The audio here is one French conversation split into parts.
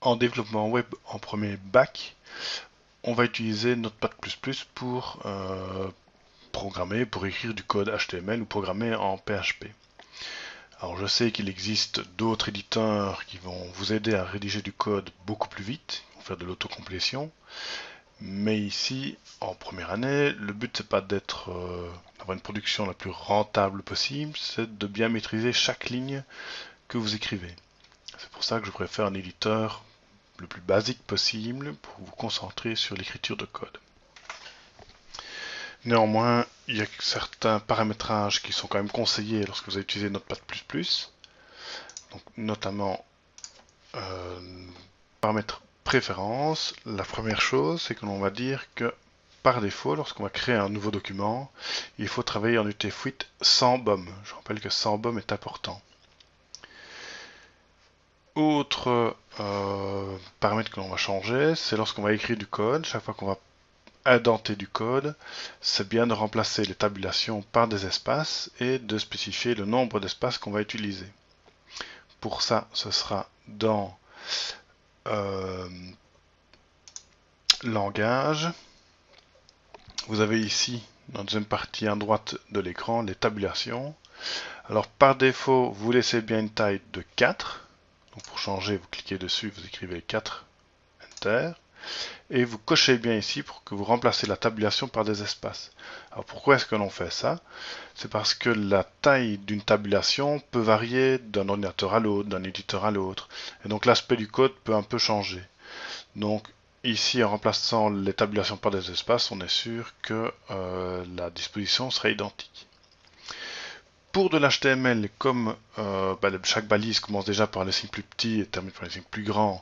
En développement web en premier bac, on va utiliser Notepad++ pour programmer, pour écrire du code HTML ou programmer en PHP. Alors je sais qu'il existe d'autres éditeurs qui vont vous aider à rédiger du code beaucoup plus vite, qui vont faire de l'autocomplétion. Mais ici, en première année, le but c'est pas d'avoir une production la plus rentable possible, c'est de bien maîtriser chaque ligne que vous écrivez. C'est pour ça que je préfère un éditeur le plus basique possible pour vous concentrer sur l'écriture de code. Néanmoins, il y a certains paramétrages qui sont quand même conseillés lorsque vous utilisez Notepad++, donc notamment paramètres préférences. La première chose, c'est que l'on va dire que par défaut, lorsqu'on va créer un nouveau document, il faut travailler en UTF-8 sans BOM. Je rappelle que sans BOM est important. Autre paramètre que l'on va changer, c'est lorsqu'on va écrire du code, chaque fois qu'on va indenter du code, c'est bien de remplacer les tabulations par des espaces et de spécifier le nombre d'espaces qu'on va utiliser. Pour ça, ce sera dans langage. Vous avez ici, dans la deuxième partie à droite de l'écran, les tabulations. Alors par défaut, vous laissez bien une taille de 4. Donc pour changer, vous cliquez dessus, vous écrivez 4, Enter. Et vous cochez bien ici pour que vous remplacez la tabulation par des espaces. Alors pourquoi est-ce que l'on fait ça? C'est parce que la taille d'une tabulation peut varier d'un ordinateur à l'autre, d'un éditeur à l'autre. Et donc l'aspect du code peut un peu changer. Donc ici, en remplaçant les tabulations par des espaces, on est sûr que la disposition sera identique. Pour de l'HTML, comme chaque balise commence déjà par les signes plus petits et termine par les signes plus grands,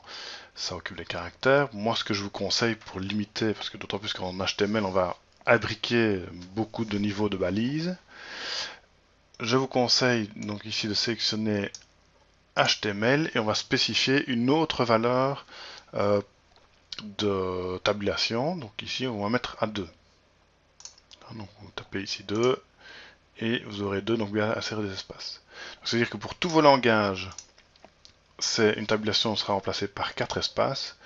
ça occupe les caractères. Moi, ce que je vous conseille pour limiter, parce que d'autant plus qu'en HTML, on va imbriquer beaucoup de niveaux de balises, je vous conseille donc ici de sélectionner HTML et on va spécifier une autre valeur de tabulation. Donc ici, on va mettre à 2. Donc vous tapez ici 2 et vous aurez 2, donc bien insérer des espaces. C'est-à-dire que pour tous vos langages, une tabulation sera remplacée par 4 espaces.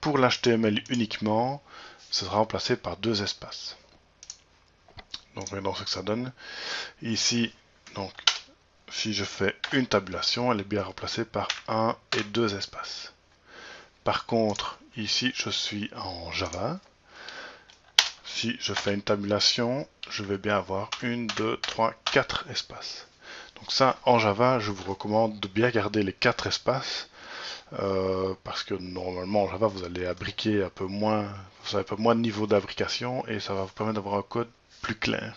Pour l'HTML uniquement, ce sera remplacé par 2 espaces. Donc regardons ce que ça donne. Ici, donc, si je fais une tabulation, elle est bien remplacée par 1 et 2 espaces. Par contre, ici, je suis en Java. Si je fais une tabulation, je vais bien avoir 1, 2, 3, 4 espaces. Donc ça, en Java, je vous recommande de bien garder les 4 espaces parce que normalement en Java, vous allez abriquer un peu moins, vous avez un peu moins de niveau d'abrication et ça va vous permettre d'avoir un code plus clair.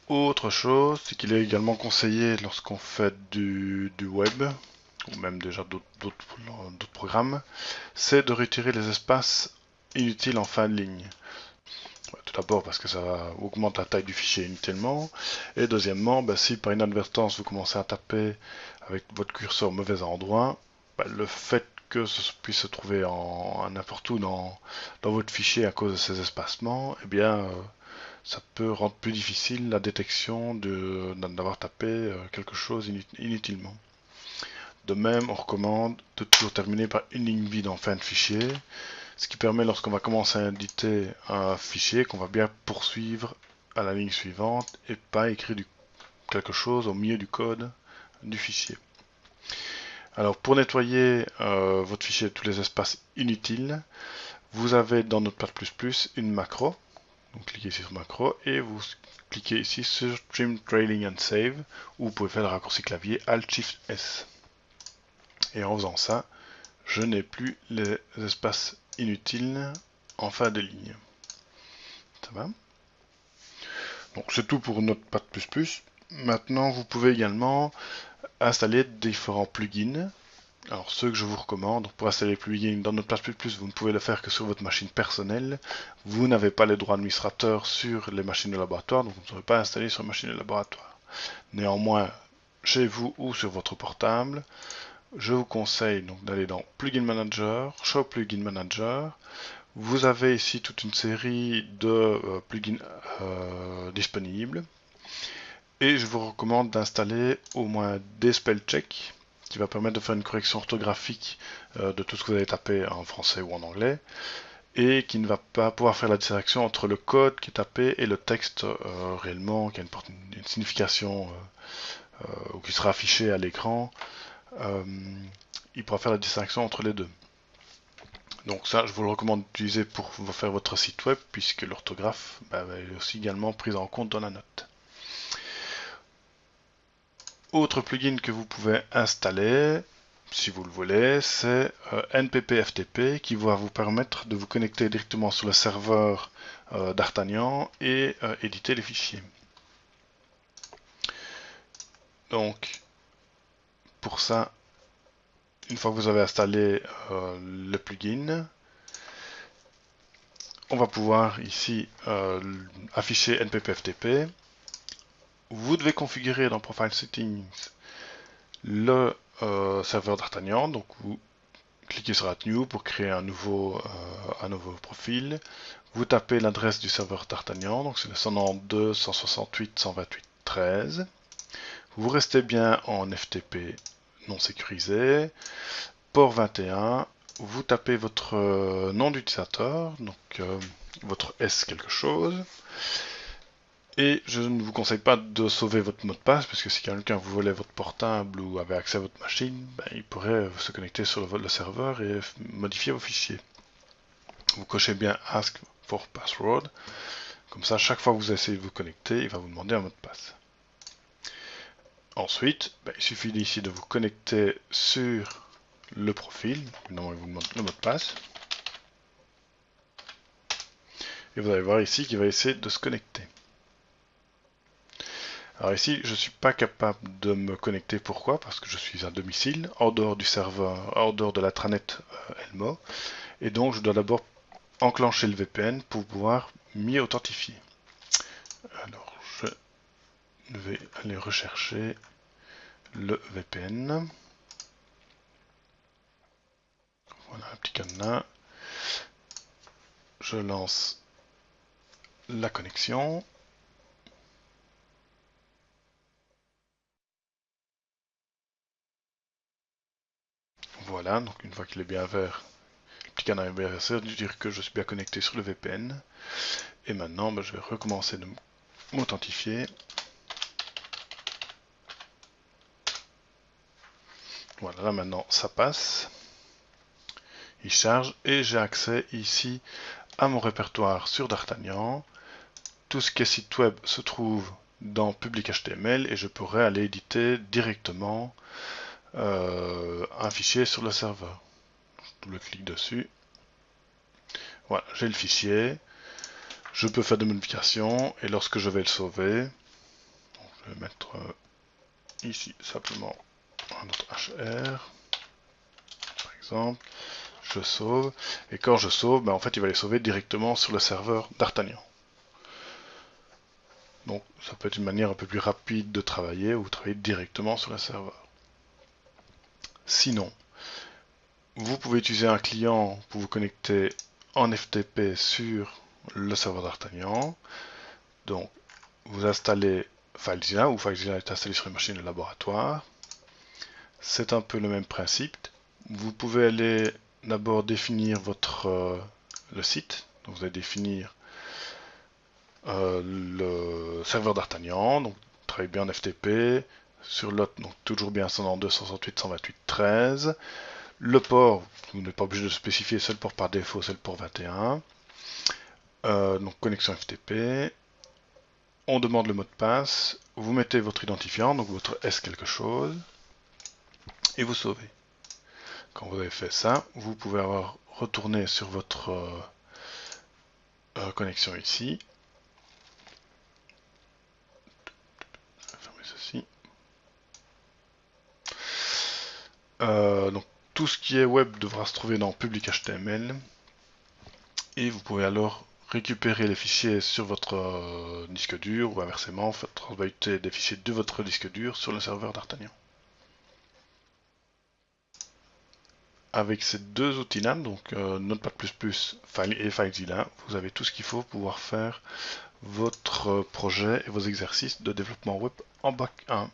Autre chose, c'est qu'il est également conseillé lorsqu'on fait du web, ou même déjà d'autres programmes, c'est de retirer les espaces inutiles en fin de ligne. Tout d'abord parce que ça augmente la taille du fichier inutilement, et deuxièmement, si par inadvertance vous commencez à taper avec votre curseur au mauvais endroit, le fait que ce puisse se trouver n'importe où dans votre fichier à cause de ces espacements, eh bien, ça peut rendre plus difficile la détection d'avoir tapé quelque chose inutilement. De même, on recommande de toujours terminer par une ligne vide en fin de fichier, ce qui permet lorsqu'on va commencer à éditer un fichier qu'on va bien poursuivre à la ligne suivante et pas écrire quelque chose au milieu du code du fichier. Alors pour nettoyer votre fichier de tous les espaces inutiles, vous avez dans Notepad++ une macro. Donc cliquez ici sur macro et vous cliquez ici sur Trim Trailing and Save ou vous pouvez faire le raccourci clavier Alt-Shift-S. Et en faisant ça, je n'ai plus les espaces inutiles en fin de ligne. Ça va? Donc c'est tout pour Notepad++. Maintenant, vous pouvez également installer différents plugins. Alors ceux que je vous recommande, pour installer les plugins dans Notepad++, vous ne pouvez le faire que sur votre machine personnelle. Vous n'avez pas les droits administrateurs sur les machines de laboratoire, donc vous ne pourrez pas installer sur machine de laboratoire. Néanmoins, chez vous ou sur votre portable, je vous conseille donc d'aller dans Plugin Manager, Show Plugin Manager. Vous avez ici toute une série de plugins disponibles. Et je vous recommande d'installer au moins des spell check qui va permettre de faire une correction orthographique de tout ce que vous avez tapé en français ou en anglais, et qui ne va pas pouvoir faire la distinction entre le code qui est tapé et le texte réellement, qui a une signification ou qui sera affiché à l'écran. Il pourra faire la distinction entre les deux. Donc ça, je vous le recommande d'utiliser pour faire votre site web, puisque l'orthographe est aussi également prise en compte dans la note. Autre plugin que vous pouvez installer, si vous le voulez, c'est NPP-FTP qui va vous permettre de vous connecter directement sur le serveur d'Artagnan et éditer les fichiers. Donc, pour ça, une fois que vous avez installé le plugin, on va pouvoir ici afficher NPP-FTP. Vous devez configurer dans Profile Settings le serveur d'Artagnan. Donc vous cliquez sur Add New pour créer un nouveau profil. Vous tapez l'adresse du serveur d'Artagnan, donc c'est le 192.168.128.13. Vous restez bien en FTP non sécurisé. Port 21. Vous tapez votre nom d'utilisateur, donc votre S quelque chose. Et je ne vous conseille pas de sauver votre mot de passe, parce que si quelqu'un vous volait votre portable ou avait accès à votre machine, il pourrait se connecter sur le serveur et modifier vos fichiers. Vous cochez bien Ask for Password, comme ça chaque fois que vous essayez de vous connecter, il va vous demander un mot de passe. Ensuite, il suffit ici de vous connecter sur le profil, évidemment il vous demande le mot de passe. Et vous allez voir ici qu'il va essayer de se connecter. Alors ici, je ne suis pas capable de me connecter. Pourquoi? Parce que je suis à domicile, hors dehors du serveur, hors dehors de l'intranet Elmo. Et donc, je dois d'abord enclencher le VPN pour pouvoir m'y authentifier. Alors, je vais aller rechercher le VPN. Voilà un petit cadenas. Je lance la connexion. Voilà, donc une fois qu'il est bien vert, le petit cadenas est bien vert, ça veut dire que je suis bien connecté sur le VPN. Et maintenant, je vais recommencer de m'authentifier. Voilà, là maintenant ça passe. Il charge et j'ai accès ici à mon répertoire sur D'Artagnan. Tout ce qui est site web se trouve dans Public HTML et je pourrais aller éditer directement un fichier sur le serveur. Je double-clique dessus. Voilà, j'ai le fichier. Je peux faire des modifications et lorsque je vais le sauver, je vais mettre ici simplement un autre HR, par exemple. Je sauve, et quand je sauve, en fait il va les sauver directement sur le serveur d'Artagnan. Donc ça peut être une manière un peu plus rapide de travailler, ou travailler directement sur le serveur. Sinon, vous pouvez utiliser un client pour vous connecter en FTP sur le serveur d'Artagnan. Donc vous installez FileZilla, ou FileZilla est installé sur une machine de laboratoire. C'est un peu le même principe. Vous pouvez aller d'abord définir le site. Donc vous allez définir le serveur d'Artagnan, donc travaille bien en FTP, sur l'autre, donc toujours bien 192.168.128.13. Le port, vous n'êtes pas obligé de spécifier, c'est le port par défaut, c'est le port 21. Donc connexion FTP. On demande le mot de passe, vous mettez votre identifiant, donc votre S quelque chose, et vous sauvez. Quand vous avez fait ça, vous pouvez retourner sur votre connexion ici. Je vais fermer ceci. Donc tout ce qui est web devra se trouver dans Public HTML. Et vous pouvez alors récupérer les fichiers sur votre disque dur ou inversement, transvaluter des fichiers de votre disque dur sur le serveur d'Artagnan. Avec ces deux outils-là, donc Notepad++ et FileZilla, vous avez tout ce qu'il faut pour pouvoir faire votre projet et vos exercices de développement web en bac 1.